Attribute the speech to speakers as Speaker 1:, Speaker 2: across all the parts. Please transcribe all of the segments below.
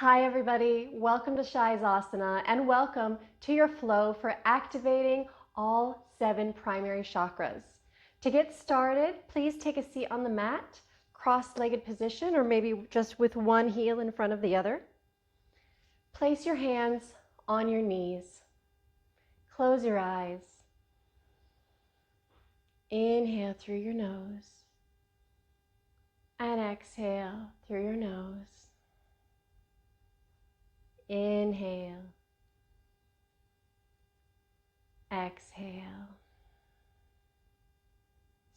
Speaker 1: Hi everybody, welcome to Shai's Asana and welcome to your flow for activating all 7 primary chakras. To get started, please take a seat on the mat, cross-legged position, or maybe just with one heel in front of the other. Place your hands on your knees. Close your eyes. Inhale through your nose and exhale through your nose. Inhale, exhale.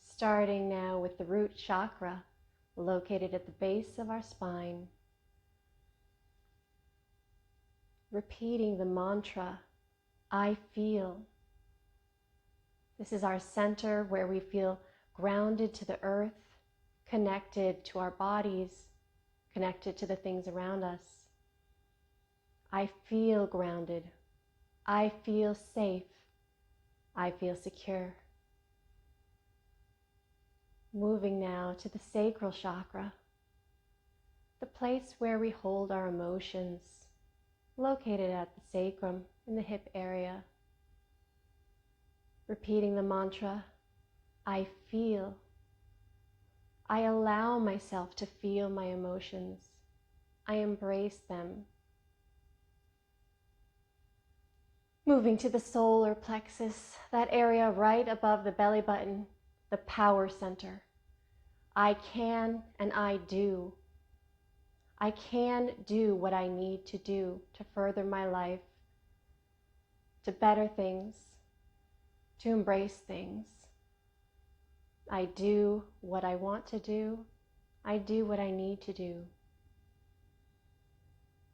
Speaker 1: Starting now with the root chakra located at the base of our spine. Repeating the mantra, I feel. This is our center where we feel grounded to the earth, connected to our bodies, connected to the things around us. I feel grounded. I feel safe. I feel secure. Moving now to the sacral chakra, the place where we hold our emotions, located at the sacrum in the hip area. Repeating the mantra, I feel. I allow myself to feel my emotions. I embrace them. Moving to the solar plexus, that area right above the belly button, the power center. I can and I do. I can do what I need to do to further my life, to better things, to embrace things. I do what I want to do. I do what I need to do.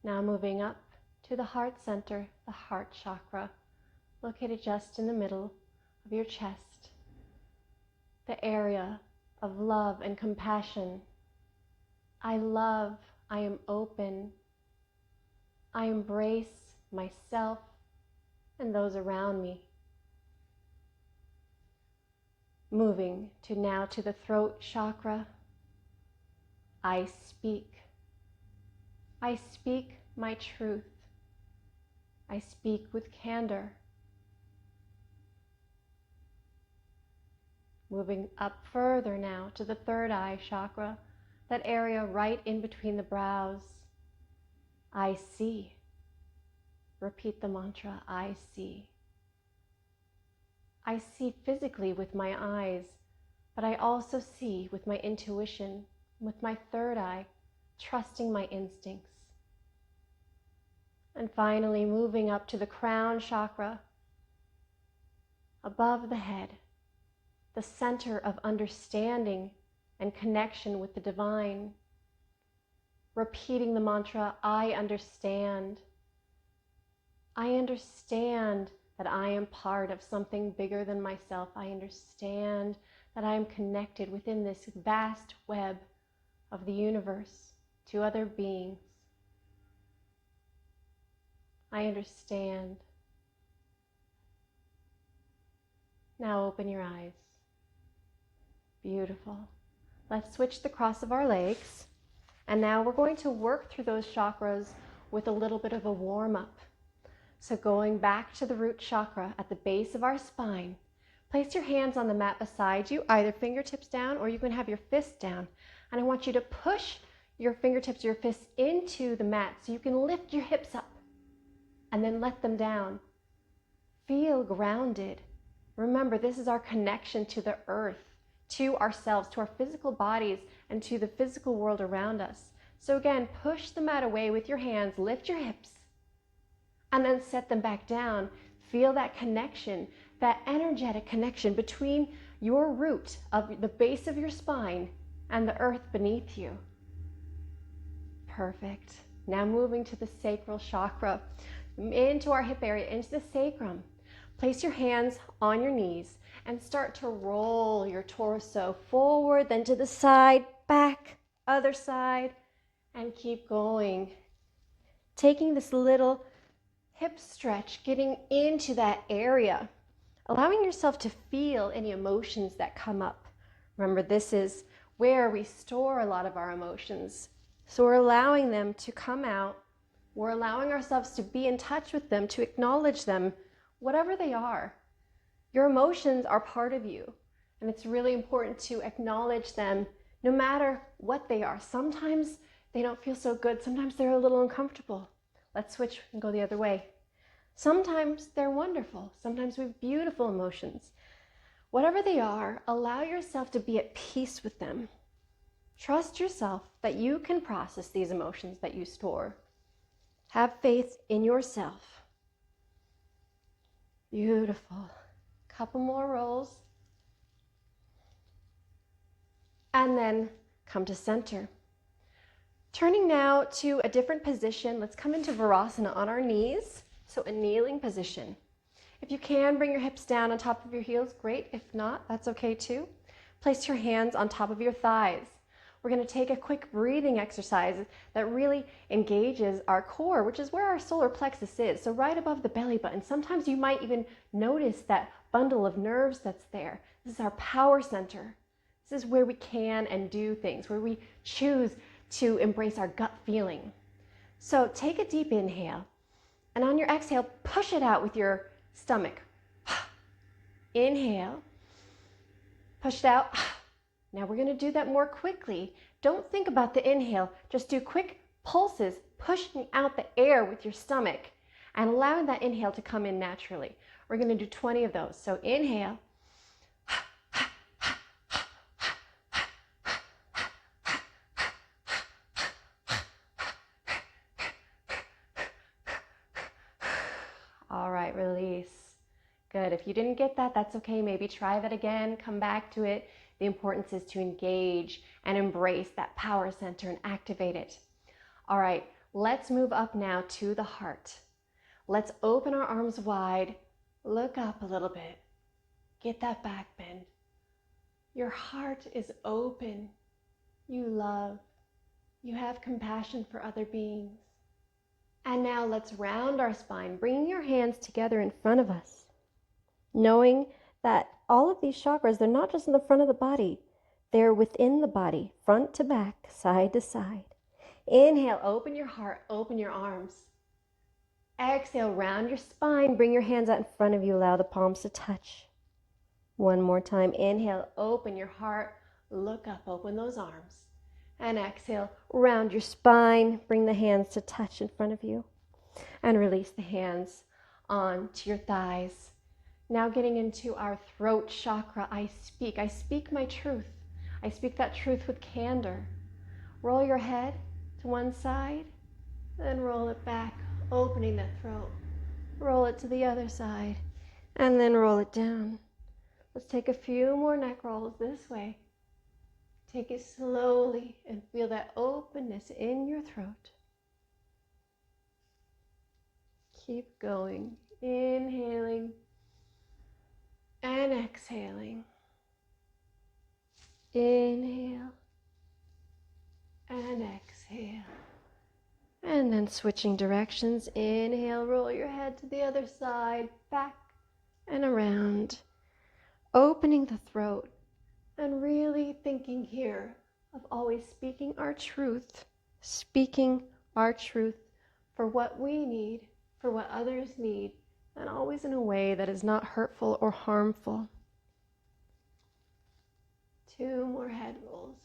Speaker 1: Now moving up to the heart center, the heart chakra, located just in the middle of your chest, the area of love and compassion. I love, I am open, I embrace myself and those around me. Moving now to the throat chakra, I speak. I speak my truth. I speak with candor. Moving up further now to the third eye chakra, that area right in between the brows. I see. Repeat the mantra, I see. I see physically with my eyes, but I also see with my intuition, with my third eye, trusting my instincts. And finally, moving up to the crown chakra, above the head, the center of understanding and connection with the divine. Repeating the mantra, I understand. I understand that I am part of something bigger than myself. I understand that I am connected within this vast web of the universe to other beings. I understand. Now open your eyes. Beautiful. Let's switch the cross of our legs. And now we're going to work through those chakras with a little bit of a warm-up. So going back to the root chakra at the base of our spine, place your hands on the mat beside you, either fingertips down or you can have your fists down. And I want you to push your fingertips, your fists into the mat so you can lift your hips up and then let them down. Feel grounded. Remember, this is our connection to the earth, to ourselves, to our physical bodies, and to the physical world around us. So again, push the mat away with your hands, lift your hips, and then set them back down. Feel that connection, that energetic connection between your root of the base of your spine and the earth beneath you. Perfect. Now moving to the sacral chakra, into our hip area, into the sacrum. Place your hands on your knees and start to roll your torso forward, then to the side, back, other side, and keep going. Taking this little hip stretch, getting into that area, allowing yourself to feel any emotions that come up. Remember, this is where we store a lot of our emotions. So we're allowing them to come out We're allowing ourselves to be in touch with them, to acknowledge them, whatever they are. Your emotions are part of you, and it's really important to acknowledge them no matter what they are. Sometimes they don't feel so good. Sometimes they're a little uncomfortable. Let's switch and go the other way. Sometimes they're wonderful. Sometimes we have beautiful emotions. Whatever they are, allow yourself to be at peace with them. Trust yourself that you can process these emotions that you store. Have faith in yourself. Beautiful. Couple more rolls. And then come to center. Turning now to a different position, let's come into Virasana on our knees, so a kneeling position. If you can, bring your hips down on top of your heels, great. If not, that's okay too. Place your hands on top of your thighs. We're going to take a quick breathing exercise that really engages our core, which is where our solar plexus is, so right above the belly button. Sometimes you might even notice that bundle of nerves that's there. This is our power center. This is where we can and do things, where we choose to embrace our gut feeling. So take a deep inhale, and on your exhale, push it out with your stomach. Inhale, push it out. Now we're going to do that more quickly. Don't think about the inhale. Just do quick pulses, pushing out the air with your stomach and allowing that inhale to come in naturally. We're going to do 20 of those. So inhale. All right, release. Good. If you didn't get that, that's okay. Maybe try that again. Come back to it. The importance is to engage and embrace that power center and activate it. All right, let's move up now to the heart. Let's open our arms wide. Look up a little bit. Get that back bend. Your heart is open. You love. You have compassion for other beings. And now let's round our spine, bringing your hands together in front of us, knowing that all of these chakras, they're not just in the front of the body, they're within the body, front to back, side to side. Inhale, open your heart, open your arms. Exhale, round your spine, bring your hands out in front of you, allow the palms to touch. One more time, inhale, open your heart, look up, open those arms. And exhale, round your spine, bring the hands to touch in front of you. And release the hands onto your thighs. Now getting into our throat chakra, I speak my truth. I speak that truth with candor. Roll your head to one side, then roll it back, opening the throat. Roll it to the other side, and then roll it down. Let's take a few more neck rolls this way. Take it slowly and feel that openness in your throat. Keep going, inhaling and exhaling. Inhale and exhale. And then switching directions. Inhale, roll your head to the other side, back and around. Opening the throat and really thinking here of always speaking our truth for what we need, for what others need, and always in a way that is not hurtful or harmful. 2 more head rolls.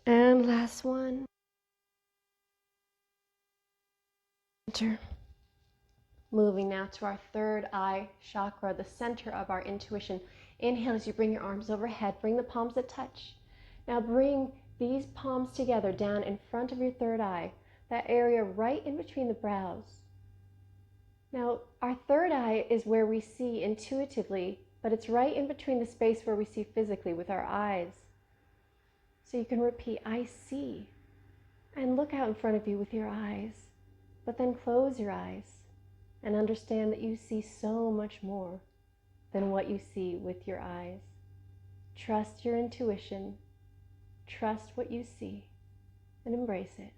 Speaker 1: And last one. Enter. Moving now to our third eye chakra, the center of our intuition. Inhale as you bring your arms overhead, bring the palms to touch. Now bring these palms together down in front of your third eye, that area right in between the brows. Now our third eye is where we see intuitively, but it's right in between the space where we see physically with our eyes. So you can repeat, I see, and look out in front of you with your eyes, but then close your eyes and understand that you see so much more than what you see with your eyes. Trust your intuition, trust what you see, and embrace it.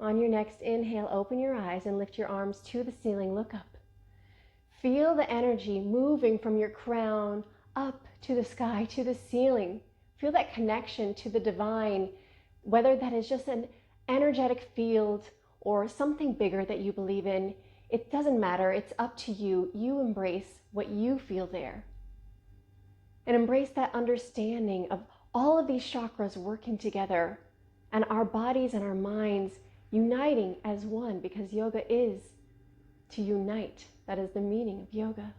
Speaker 1: On your next inhale, open your eyes and lift your arms to the ceiling. Look up. Feel the energy moving from your crown up to the sky, to the ceiling. Feel that connection to the divine Whether that is just an energetic field or something bigger that you believe in, it doesn't matter. It's up to you. You embrace what you feel there. And embrace that understanding of all of these chakras working together and our bodies and our minds uniting as one, because yoga is to unite. That is the meaning of yoga.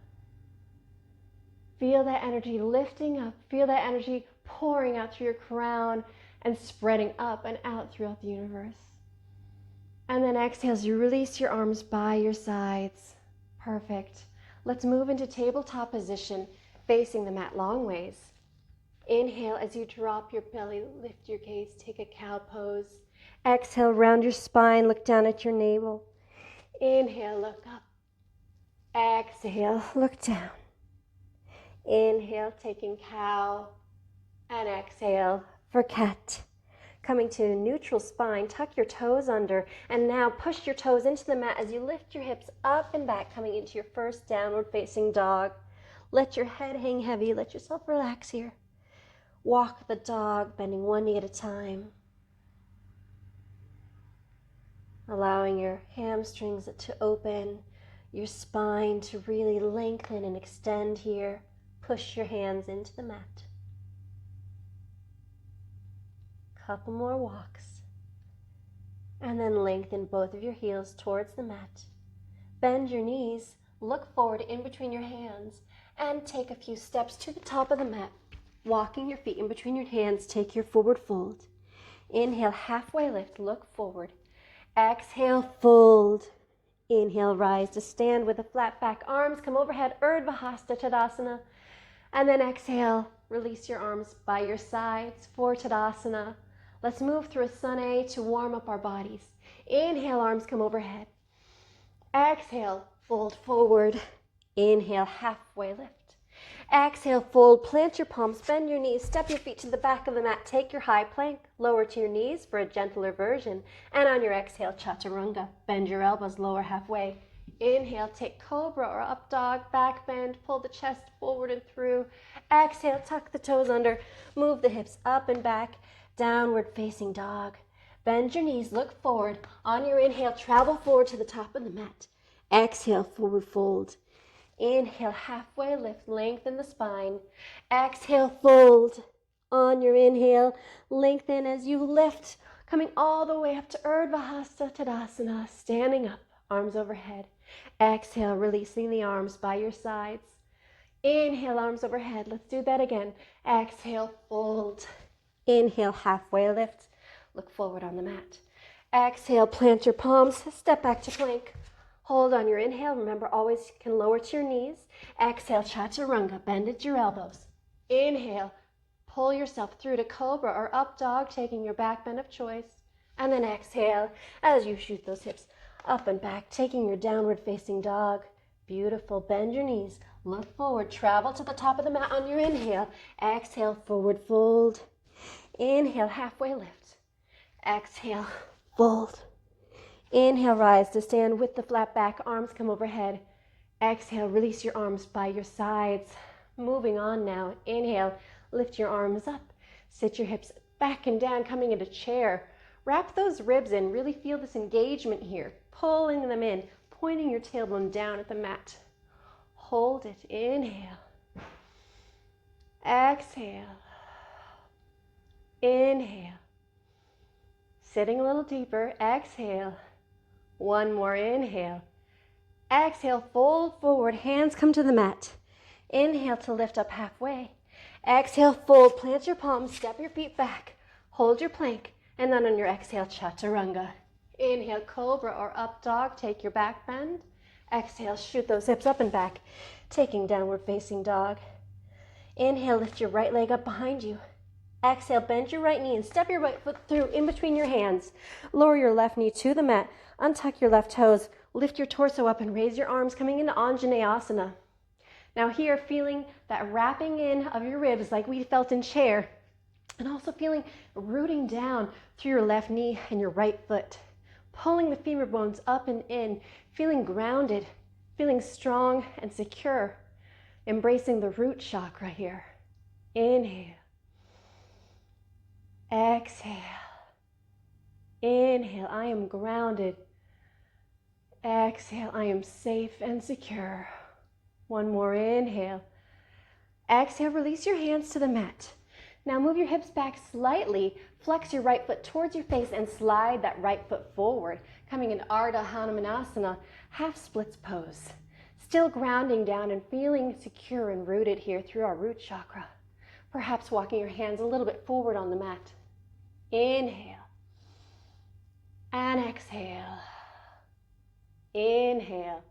Speaker 1: Feel that energy lifting up. Feel that energy pouring out through your crown and spreading up and out throughout the universe. And then exhale as you release your arms by your sides. Perfect. Let's move into tabletop position, facing the mat long ways. Inhale as you drop your belly, lift your gaze, take a cow pose. Exhale, round your spine, look down at your navel. Inhale, look up. Exhale, look down. Inhale, taking cow, and exhale for cat. Coming to a neutral spine, tuck your toes under, and now push your toes into the mat as you lift your hips up and back, coming into your first downward facing dog. Let your head hang heavy, let yourself relax here. Walk the dog, bending one knee at a time. Allowing your hamstrings to open, your spine to really lengthen and extend here. Push your hands into the mat. Couple more walks. And then lengthen both of your heels towards the mat. Bend your knees, look forward in between your hands, and take a few steps to the top of the mat. Walking your feet in between your hands, take your forward fold. Inhale, halfway lift, look forward. Exhale, fold. Inhale, rise to stand with a flat back. Arms come overhead, Urdhva Hasta Tadasana. And then exhale, release your arms by your sides for Tadasana. Let's move through a Sun A to warm up our bodies. Inhale, arms come overhead. Exhale, fold forward. Inhale, halfway lift. Exhale, fold, plant your palms, bend your knees, step your feet to the back of the mat, take your high plank, lower to your knees for a gentler version, and on your exhale, chaturanga, bend your elbows, lower halfway. Inhale, take cobra or up dog, back bend, pull the chest forward and through. Exhale, tuck the toes under, move the hips up and back, downward facing dog. Bend your knees, look forward. On your inhale, travel forward to the top of the mat. Exhale, forward fold. Inhale, halfway lift, lengthen the spine. Exhale, fold. On your inhale, lengthen as you lift, coming all the way up to Urdhva Hasta Tadasana, standing up, arms overhead. Exhale, releasing the arms by your sides. Inhale, arms overhead. Let's do that again. Exhale, fold. Inhale, halfway lift, look forward on the mat. Exhale, plant your palms, step back to plank. Hold on your inhale. Remember, always can lower to your knees. Exhale, chaturanga, bend at your elbows. Inhale, pull yourself through to cobra or up dog, taking your back bend of choice. And then exhale as you shoot those hips up and back, taking your downward facing dog. Beautiful. Bend your knees, look forward, travel to the top of the mat on your inhale. Exhale, forward fold. Inhale, halfway lift. Exhale, fold. Inhale, rise to stand with the flat back, arms come overhead. Exhale, release your arms by your sides. Moving on now. Inhale, lift your arms up. Sit your hips back and down, coming into chair. Wrap those ribs in. Really feel this engagement here. Pulling them in, pointing your tailbone down at the mat. Hold it. Inhale. Exhale. Inhale. Sitting a little deeper. Exhale. One more inhale. Exhale, fold forward, hands come to the mat. Inhale to lift up halfway. Exhale, fold, plant your palms, step your feet back. Hold your plank, and then on your exhale, chaturanga. Inhale, cobra or up dog, take your back bend. Exhale, shoot those hips up and back, taking downward facing dog. Inhale, lift your right leg up behind you. Exhale, bend your right knee and step your right foot through in between your hands. Lower your left knee to the mat. Untuck your left toes. Lift your torso up and raise your arms, coming into Anjaneyasana. Now here, feeling that wrapping in of your ribs like we felt in chair. And also feeling rooting down through your left knee and your right foot. Pulling the femur bones up and in. Feeling grounded. Feeling strong and secure. Embracing the root chakra here. Inhale. Exhale. Inhale, I am grounded. Exhale, I am safe and secure. One more inhale. Exhale, release your hands to the mat. Now move your hips back slightly, flex your right foot towards your face and slide that right foot forward, coming into Ardha Hanumanasana, half splits pose. Still grounding down and feeling secure and rooted here through our root chakra. Perhaps walking your hands a little bit forward on the mat. Inhale. And exhale. Inhale.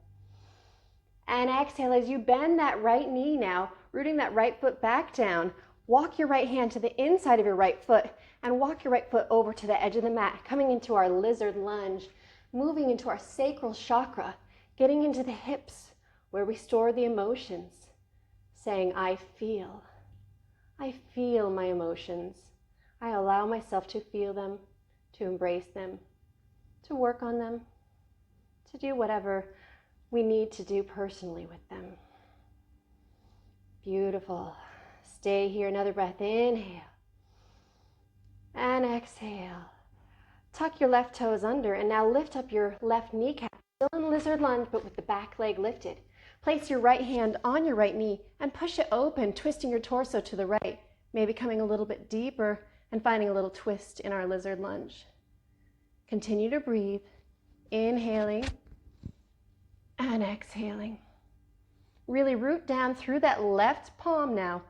Speaker 1: And exhale as you bend that right knee now, rooting that right foot back down. Walk your right hand to the inside of your right foot and walk your right foot over to the edge of the mat, coming into our lizard lunge, moving into our sacral chakra, getting into the hips where we store the emotions, saying, I feel my emotions. I allow myself to feel them, to embrace them, to work on them, to do whatever we need to do personally with them. Beautiful. Stay here, another breath. Inhale. And exhale. Tuck your left toes under and now lift up your left kneecap. Still in lizard lunge, but with the back leg lifted. Place your right hand on your right knee and push it open, twisting your torso to the right, maybe coming a little bit deeper and finding a little twist in our lizard lunge. Continue to breathe, inhaling and exhaling. Really root down through that left palm now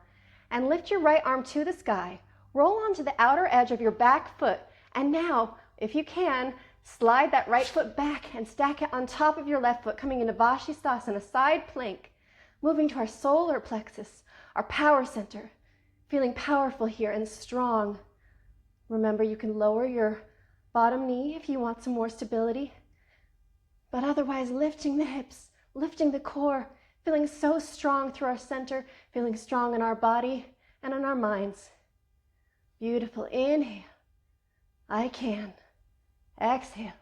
Speaker 1: and lift your right arm to the sky. Roll onto the outer edge of your back foot and now, if you can, slide that right foot back and stack it on top of your left foot, coming into Vashisthasana, side plank, moving to our solar plexus, our power center, feeling powerful here and strong. Remember, you can lower your bottom knee if you want some more stability, but otherwise lifting the hips, lifting the core, feeling so strong through our center, feeling strong in our body and in our minds. Beautiful. Inhale. I can. Exhale.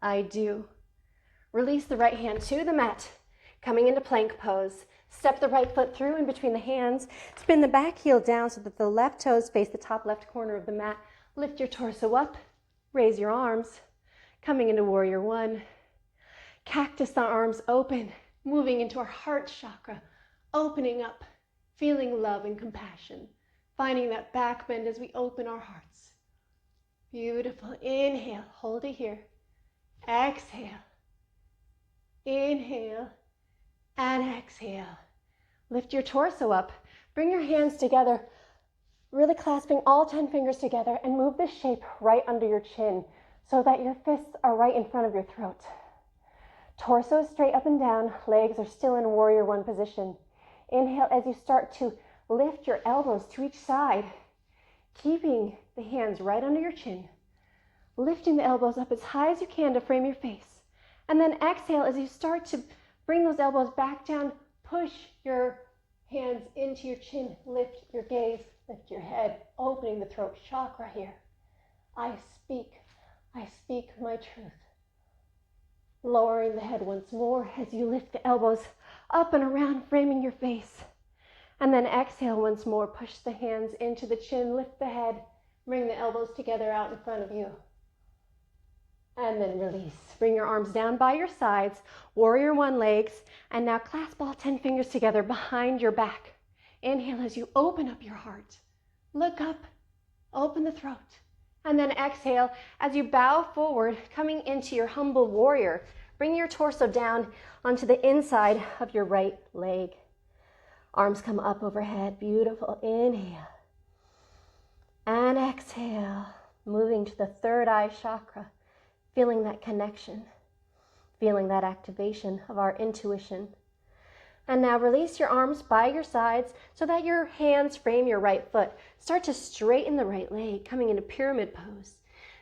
Speaker 1: I do. Release the right hand to the mat, coming into plank pose. Step the right foot through in between the hands. Spin the back heel down so that the left toes face the top left corner of the mat. Lift your torso up. Raise your arms. Coming into warrior one. Cactus the arms open, moving into our heart chakra, opening up, feeling love and compassion, finding that back bend as we open our hearts. Beautiful. Inhale, hold it here. Exhale. Inhale and exhale. Lift your torso up. Bring your hands together, really clasping all 10 fingers together, and move this shape right under your chin so that your fists are right in front of your throat. Torso is straight up and down, legs are still in warrior one position. Inhale as you start to lift your elbows to each side, keeping the hands right under your chin, lifting the elbows up as high as you can to frame your face. And then exhale as you start to bring those elbows back down, push your hands into your chin, lift your gaze, lift your head, opening the throat chakra here. I speak my truth. Lowering the head once more as you lift the elbows up and around, framing your face. And then exhale once more, push the hands into the chin, lift the head, bring the elbows together out in front of you. And then release. Bring your arms down by your sides, warrior one legs, and now clasp all 10 fingers together behind your back. Inhale as you open up your heart. Look up, open the throat. And then exhale as you bow forward, coming into your humble warrior. Bring your torso down onto the inside of your right leg. Arms come up overhead. Beautiful. Inhale. And exhale. Moving to the third eye chakra. Feeling that connection. Feeling that activation of our intuition. And now release your arms by your sides so that your hands frame your right foot. Start to straighten the right leg, coming into pyramid pose.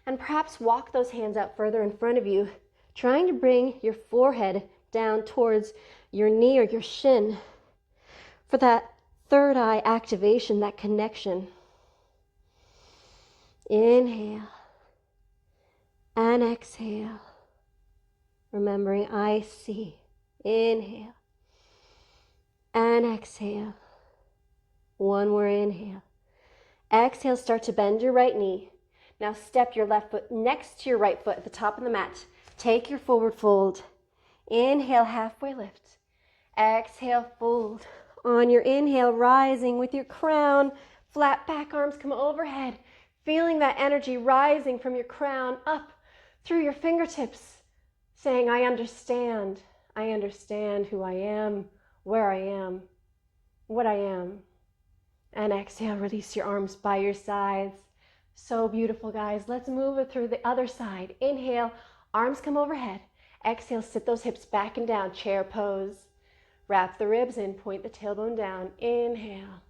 Speaker 1: And perhaps walk those hands out further in front of you, trying to bring your forehead down towards your knee or your shin for that third eye activation, that connection. Inhale and exhale. Remembering I see. Inhale. And exhale. One more inhale. Exhale, start to bend your right knee. Now step your left foot next to your right foot at the top of the mat. Take your forward fold. Inhale, halfway lift. Exhale, fold. On your inhale, rising with your crown. Flat back, arms come overhead. Feeling that energy rising from your crown up through your fingertips. Saying, I understand who I am, where I am, what I am. And exhale, release your arms by your sides. So beautiful, guys. Let's move it through the other side. Inhale, arms come overhead. Exhale, sit those hips back and down, chair pose. Wrap the ribs in, point the tailbone down. Inhale.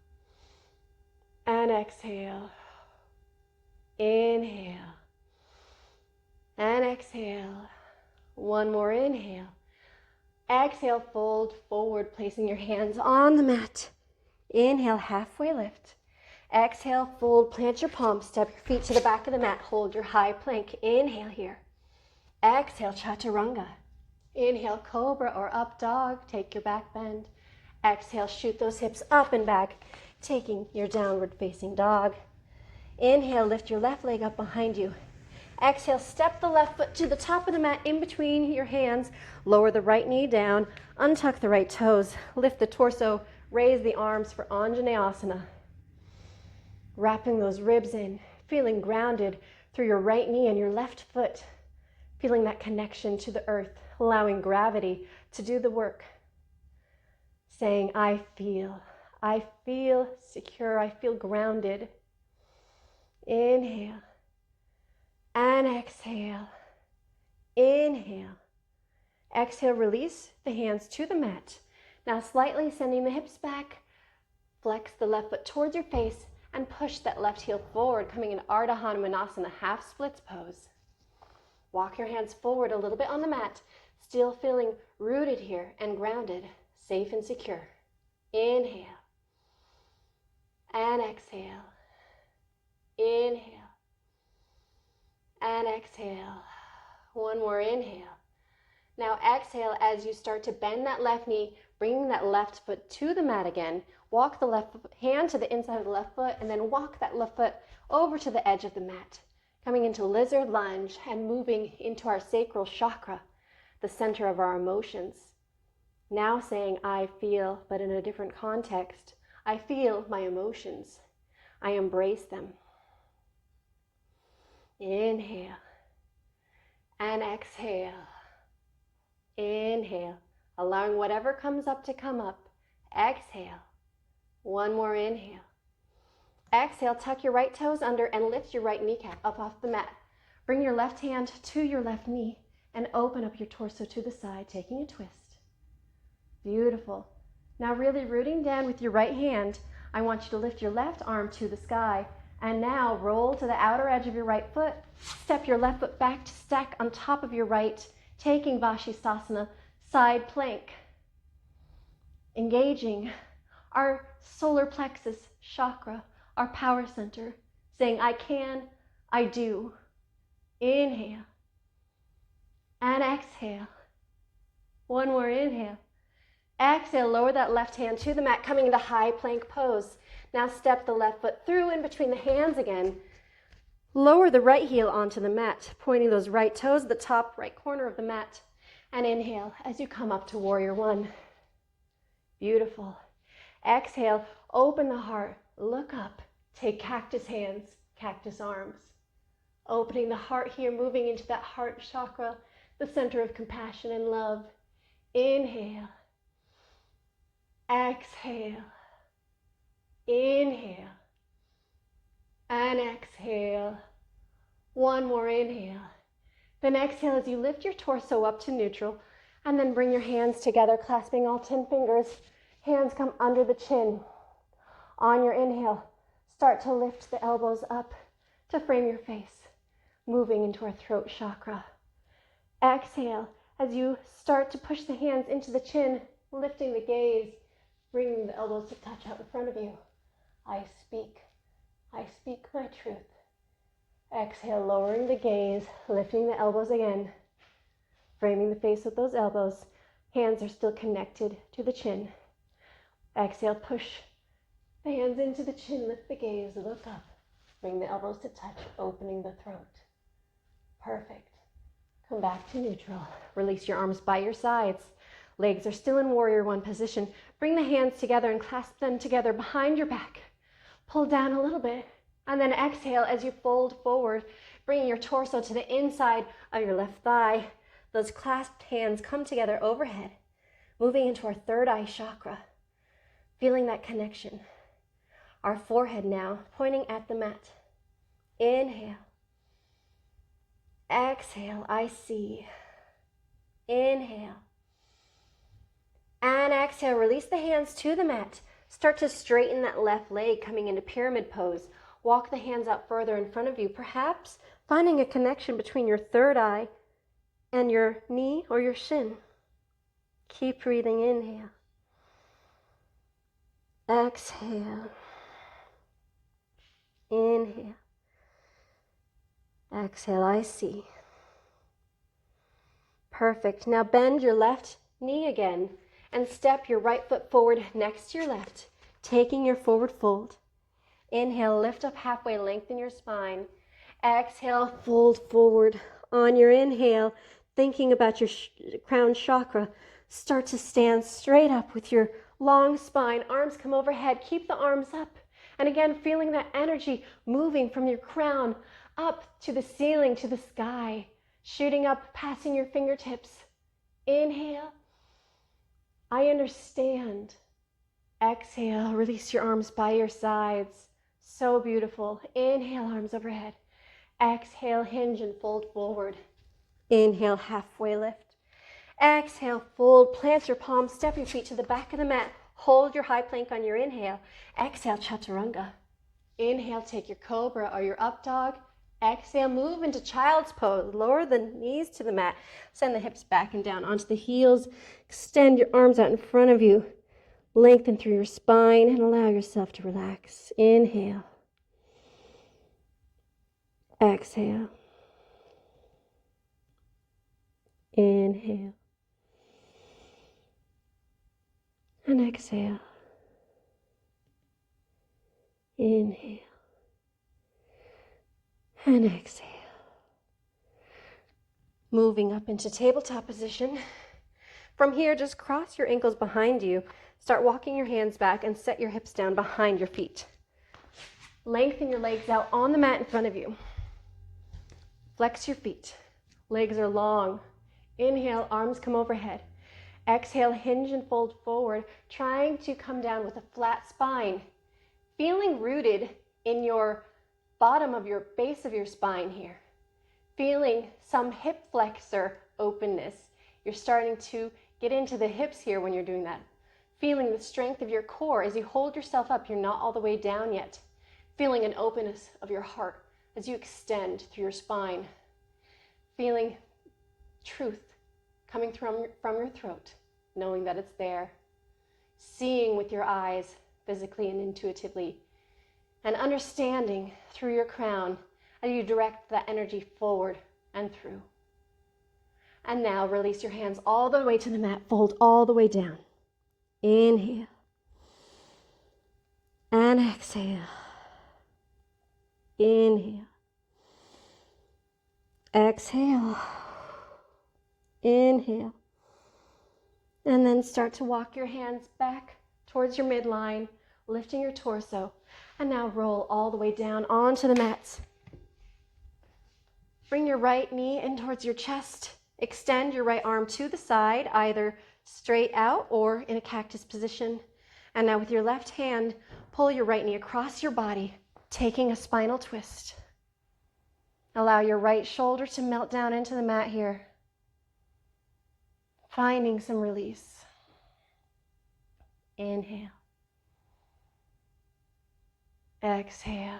Speaker 1: And exhale. Inhale. And exhale. One more inhale. Exhale, fold forward, placing your hands on the mat. Inhale, halfway lift. Exhale, fold, plant your palms, step your feet to the back of the mat, hold your high plank. Inhale here. Exhale, chaturanga. Inhale, cobra or up dog, take your back bend. Exhale, shoot those hips up and back, taking your downward facing dog. Inhale, lift your left leg up behind you. Exhale, step the left foot to the top of the mat in between your hands. Lower the right knee down, untuck the right toes, lift the torso, raise the arms for Anjaneyasana. Wrapping those ribs in, feeling grounded through your right knee and your left foot. Feeling that connection to the earth, allowing gravity to do the work. Saying, I feel secure, I feel grounded. Inhale. And exhale. Inhale. Exhale, release the hands to the mat. Now slightly sending the hips back. Flex the left foot towards your face and push that left heel forward, coming in Ardha Hanumanasana, half splits pose. Walk your hands forward a little bit on the mat, still feeling rooted here and grounded, safe and secure. Inhale. And exhale. Inhale. And exhale. One more inhale. Now exhale as you start to bend that left knee, bringing that left foot to the mat again. Walk the left hand to the inside of the left foot and then walk that left foot over to the edge of the mat. Coming into lizard lunge and moving into our sacral chakra, the center of our emotions. Now saying, I feel, but in a different context. I feel my emotions. I embrace them. Inhale. And exhale. Inhale. Allowing whatever comes up to come up. Exhale. One more inhale. Exhale, tuck your right toes under and lift your right kneecap up off the mat. Bring your left hand to your left knee and open up your torso to the side, taking a twist. Beautiful. Now really rooting down with your right hand, I want you to lift your left arm to the sky and now roll to the outer edge of your right foot. Step your left foot back to stack on top of your right, taking Vashisthasana, side plank. Engaging our solar plexus chakra, our power center, saying, I can, I do. Inhale. And exhale. One more inhale. Exhale, lower that left hand to the mat, coming into high plank pose. Now step the left foot through in between the hands again. Lower the right heel onto the mat, pointing those right toes at the top right corner of the mat. And inhale as you come up to warrior one. Beautiful. Exhale, open the heart, look up, take cactus hands, cactus arms. Opening the heart here, moving into that heart chakra, the center of compassion and love. Inhale. Exhale. Inhale. And exhale. One more inhale. Then exhale as you lift your torso up to neutral and then bring your hands together, clasping all 10 fingers. Hands come under the chin. On your inhale, start to lift the elbows up to frame your face, moving into our throat chakra. Exhale as you start to push the hands into the chin, lifting the gaze, bringing the elbows to touch out in front of you. I speak my truth. Exhale, lowering the gaze, lifting the elbows again, framing the face with those elbows. Hands are still connected to the chin. Exhale, push the hands into the chin, lift the gaze, look up. Bring the elbows to touch, opening the throat. Perfect. Come back to neutral. Release your arms by your sides. Legs are still in warrior one position. Bring the hands together and clasp them together behind your back. Pull down a little bit. And then exhale as you fold forward, bringing your torso to the inside of your left thigh. Those clasped hands come together overhead, moving into our third eye chakra. Feeling that connection. Our forehead now pointing at the mat. Inhale. Exhale, I see. Inhale. And exhale, release the hands to the mat. Start to straighten that left leg, coming into pyramid pose. Walk the hands out further in front of you, perhaps finding a connection between your third eye and your knee or your shin. Keep breathing, inhale. Exhale. Inhale. Exhale, I see. Perfect. Now bend your left knee again and step your right foot forward next to your left, taking your forward fold. Inhale, lift up halfway, lengthen your spine. Exhale, fold forward. On your inhale, thinking about your crown chakra, start to stand straight up with your long spine. Arms come overhead. Keep the arms up. And again, feeling that energy moving from your crown up to the ceiling, to the sky, shooting up, passing your fingertips. Inhale. I understand. Exhale, release your arms by your sides. So beautiful. Inhale, arms overhead. Exhale, hinge and fold forward. Inhale, halfway lift. Exhale, fold, plant your palms, step your feet to the back of the mat. Hold your high plank on your inhale. Exhale, chaturanga. Inhale, take your cobra or your up dog. Exhale, move into child's pose. Lower the knees to the mat. Send the hips back and down onto the heels. Extend your arms out in front of you. Lengthen through your spine and allow yourself to relax. Inhale. Exhale. Inhale. And exhale. Inhale. And exhale. Moving up into tabletop position. From here, just cross your ankles behind you. Start walking your hands back and set your hips down behind your feet. Lengthen your legs out on the mat in front of you. Flex your feet. Legs are long. Inhale, arms come overhead. Exhale, hinge and fold forward, trying to come down with a flat spine. Feeling rooted in your bottom of your base of your spine here. Feeling some hip flexor openness. You're starting to get into the hips here when you're doing that. Feeling the strength of your core as you hold yourself up. You're not all the way down yet. Feeling an openness of your heart as you extend through your spine. Feeling truth coming from your throat, knowing that it's there. Seeing with your eyes, physically and intuitively. And understanding through your crown as you direct that energy forward and through. And now release your hands all the way to the mat. Fold all the way down. Inhale. And exhale. Inhale. Exhale. Inhale. And then start to walk your hands back towards your midline, lifting your torso. And now roll all the way down onto the mats. Bring your right knee in towards your chest. Extend your right arm to the side, either straight out or in a cactus position. And now with your left hand, pull your right knee across your body, taking a spinal twist. Allow your right shoulder to melt down into the mat here. Finding some release. Inhale. Exhale.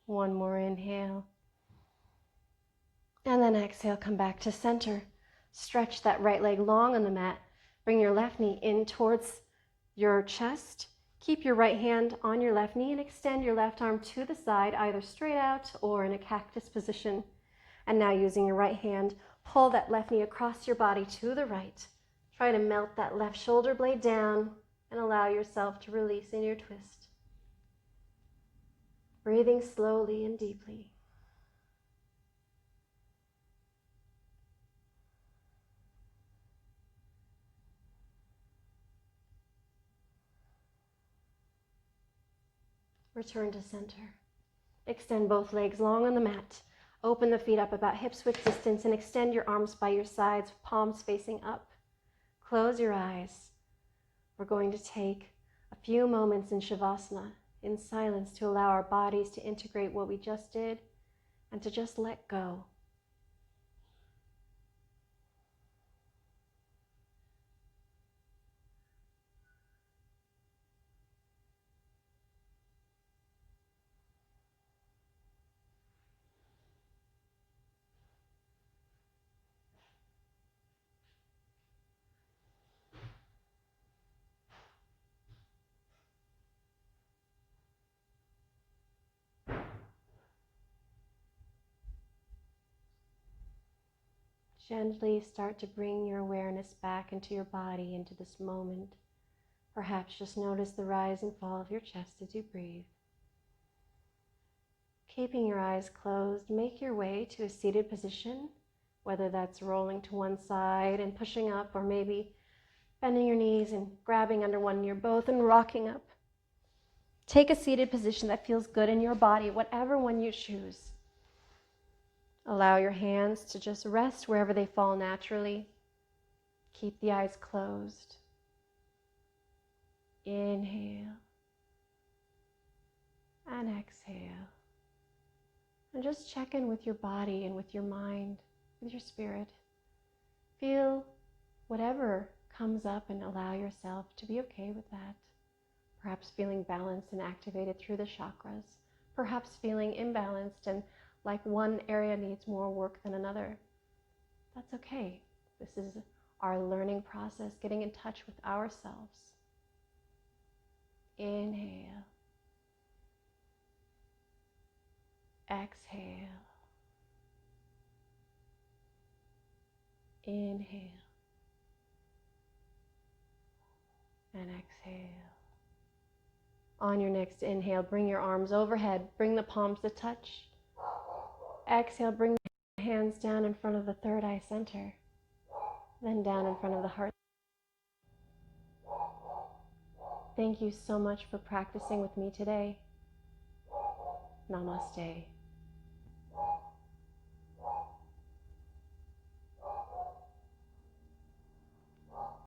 Speaker 1: One more inhale. And then exhale, come back to center. Stretch that right leg long on the mat. Bring your left knee in towards your chest. Keep your right hand on your left knee and extend your left arm to the side, either straight out or in a cactus position. And now using your right hand, pull that left knee across your body to the right. Try to melt that left shoulder blade down and allow yourself to release in your twist. Breathing slowly and deeply. Return to center. Extend both legs long on the mat. Open the feet up about hip-width distance and extend your arms by your sides, palms facing up. Close your eyes. We're going to take a few moments in Shavasana, in silence, to allow our bodies to integrate what we just did and to just let go. Gently start to bring your awareness back into your body, into this moment. Perhaps just notice the rise and fall of your chest as you breathe. Keeping your eyes closed, make your way to a seated position, whether that's rolling to one side and pushing up, or maybe bending your knees and grabbing under one knee or both and rocking up. Take a seated position that feels good in your body, whatever one you choose. Allow your hands to just rest wherever they fall naturally. Keep the eyes closed. Inhale and exhale. And just check in with your body and with your mind, with your spirit. Feel whatever comes up and allow yourself to be okay with that. Perhaps feeling balanced and activated through the chakras. Perhaps feeling imbalanced and like one area needs more work than another. That's okay. This is our learning process, getting in touch with ourselves. Inhale. Exhale. Inhale. And exhale. On your next inhale, bring your arms overhead. Bring the palms to touch. Exhale, bring the hands down in front of the third eye center. Then down in front of the heart. Thank you so much for practicing with me today. Namaste.